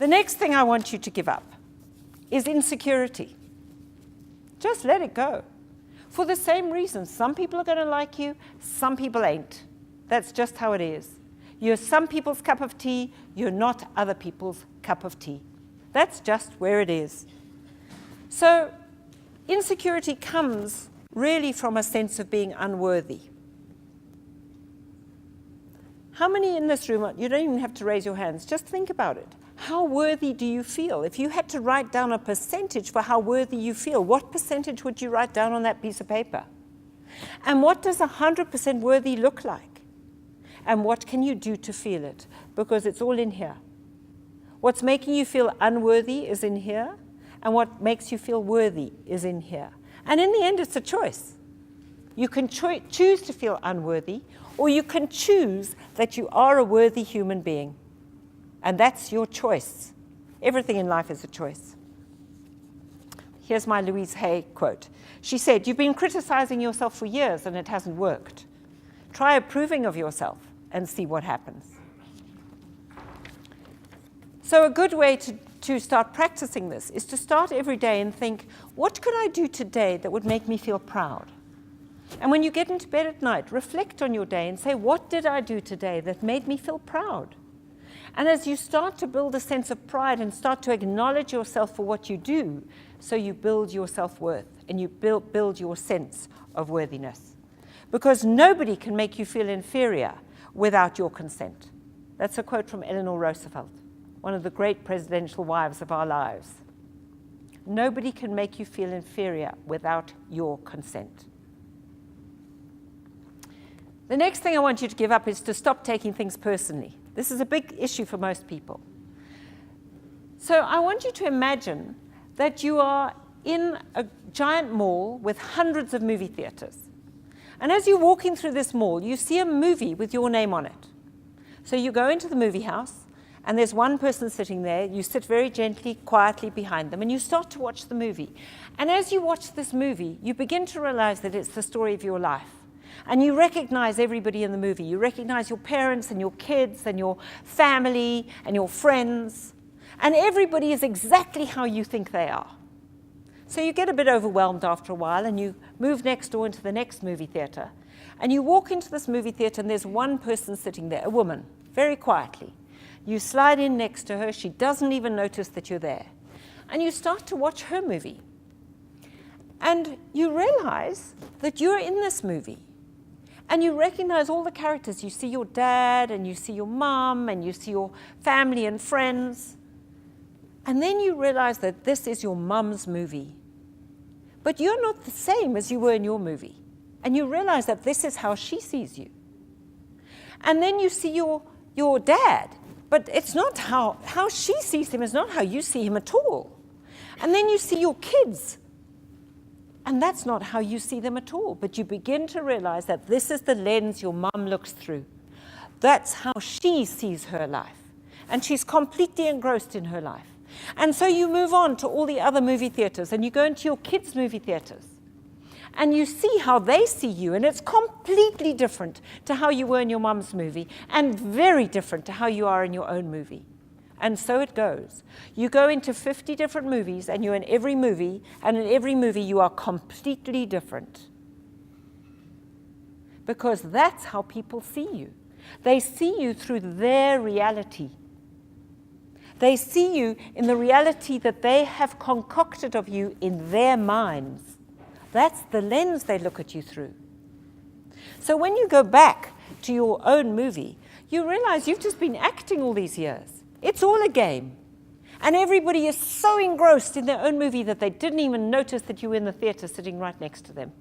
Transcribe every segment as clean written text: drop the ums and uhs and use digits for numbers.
The next thing I want you to give up is insecurity. Just let it go. For the same reason, some people are going to like you, some people ain't. That's just how it is. You're some people's cup of tea, you're not other people's cup of tea. That's just where it is. So insecurity comes really from a sense of being unworthy. How many in this room, you don't even have to raise your hands, just think about it. How worthy do you feel? If you had to write down a percentage for how worthy you feel, what percentage would you write down on that piece of paper? And what does 100% worthy look like? And what can you do to feel it? Because it's all in here. What's making you feel unworthy is in here, and what makes you feel worthy is in here. And in the end, it's a choice. You can choose to feel unworthy, or you can choose that you are a worthy human being. And that's your choice. Everything in life is a choice. Here's my Louise Hay quote. She said, "You've been criticizing yourself for years and it hasn't worked. Try approving of yourself and see what happens." So a good way to start practicing this is to start every day and think, what could I do today that would make me feel proud? And when you get into bed at night, reflect on your day and say, what did I do today that made me feel proud? And as you start to build a sense of pride and start to acknowledge yourself for what you do, so you build your self-worth and you build your sense of worthiness. Because nobody can make you feel inferior without your consent. That's a quote from Eleanor Roosevelt, one of the great presidential wives of our lives. Nobody can make you feel inferior without your consent. The next thing I want you to give up is to stop taking things personally. This is a big issue for most people. So I want you to imagine that you are in a giant mall with hundreds of movie theaters. And as you're walking through this mall, you see a movie with your name on it. So you go into the movie house, and there's one person sitting there. You sit very gently, quietly behind them, and you start to watch the movie. And as you watch this movie, you begin to realize that it's the story of your life. And you recognize everybody in the movie. You recognize your parents and your kids and your family and your friends. And everybody is exactly how you think they are. So you get a bit overwhelmed after a while, and you move next door into the next movie theater. And you walk into this movie theater, and there's one person sitting there, a woman, very quietly. You slide in next to her. She doesn't even notice that you're there. And you start to watch her movie. And you realize that you're in this movie. And you recognize all the characters. You see your dad, and you see your mom, and you see your family and friends. And then you realize that this is your mom's movie. But you're not the same as you were in your movie. And you realize that this is how she sees you. And then you see your dad. But it's not how she sees him is not how you see him at all. And then you see your kids. And that's not how you see them at all. But you begin to realize that this is the lens your mom looks through. That's how she sees her life. And she's completely engrossed in her life. And so you move on to all the other movie theaters, and you go into your kids' movie theaters. And you see how they see you, and it's completely different to how you were in your mom's movie, and very different to how you are in your own movie. And so it goes. You go into 50 different movies, and you're in every movie, and in every movie you are completely different. Because that's how people see you. They see you through their reality. They see you in the reality that they have concocted of you in their minds. That's the lens they look at you through. So when you go back to your own movie, you realize you've just been acting all these years. It's all a game. And everybody is so engrossed in their own movie that they didn't even notice that you were in the theater sitting right next to them.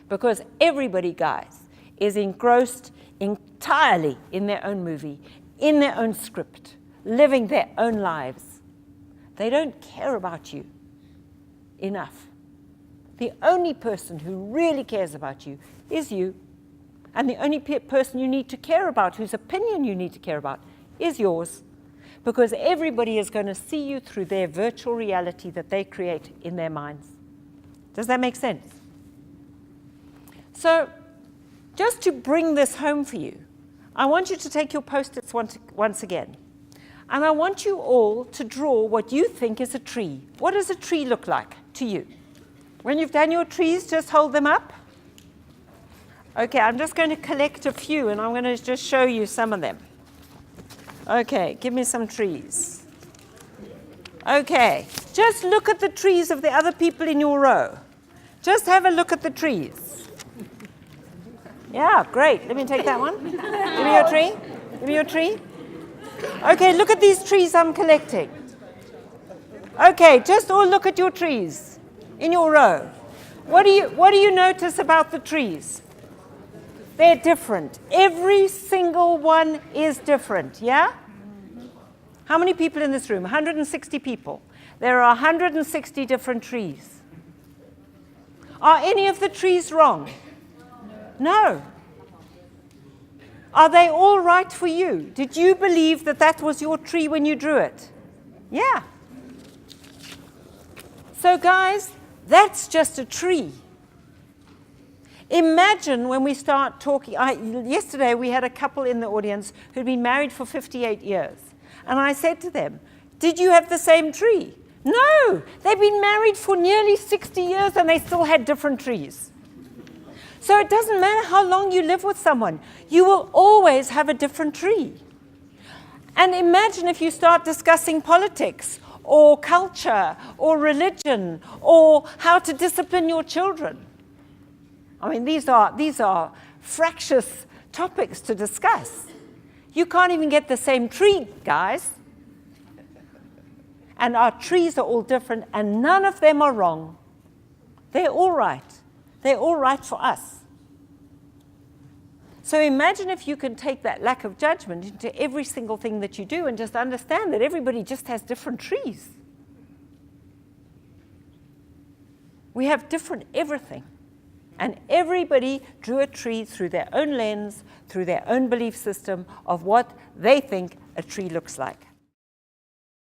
Because everybody, guys, is engrossed entirely in their own movie, in their own script, living their own lives. They don't care about you enough. The only person who really cares about you is you. And the only person you need to care about, whose opinion you need to care about, is yours. Because everybody is going to see you through their virtual reality that they create in their minds. Does that make sense? So, just to bring this home for you, I want you to take your Post-its once again. And I want you all to draw what you think is a tree. What does a tree look like to you? When you've done your trees, just hold them up. Okay, I'm just going to collect a few, and I'm going to just show you some of them. Okay, give me some trees. Okay, just look at the trees of the other people in your row. Just have a look at the trees. Yeah, great. Let me take that one. Give me your tree. Give me your tree. Okay, look at these trees I'm collecting. Okay, just all look at your trees in your row. What do you notice about the trees? They're different. Every single one is different, yeah? How many people in this room? 160 people. There are 160 different trees. Are any of the trees wrong? No. Are they all right for you? Did you believe that that was your tree when you drew it? Yeah. So guys, that's just a tree. Imagine when we start talking. Yesterday we had a couple in the audience who'd been married for 58 years. And I said to them, did you have the same tree? No, they've been married for nearly 60 years and they still had different trees. So it doesn't matter how long you live with someone, you will always have a different tree. And imagine if you start discussing politics or culture or religion or how to discipline your children. I mean, these are fractious topics to discuss. You can't even get the same tree, guys. And our trees are all different, and none of them are wrong. They're all right. They're all right for us. So imagine if you can take that lack of judgment into every single thing that you do and just understand that everybody just has different trees. We have different everything. And everybody drew a tree through their own lens, through their own belief system of what they think a tree looks like.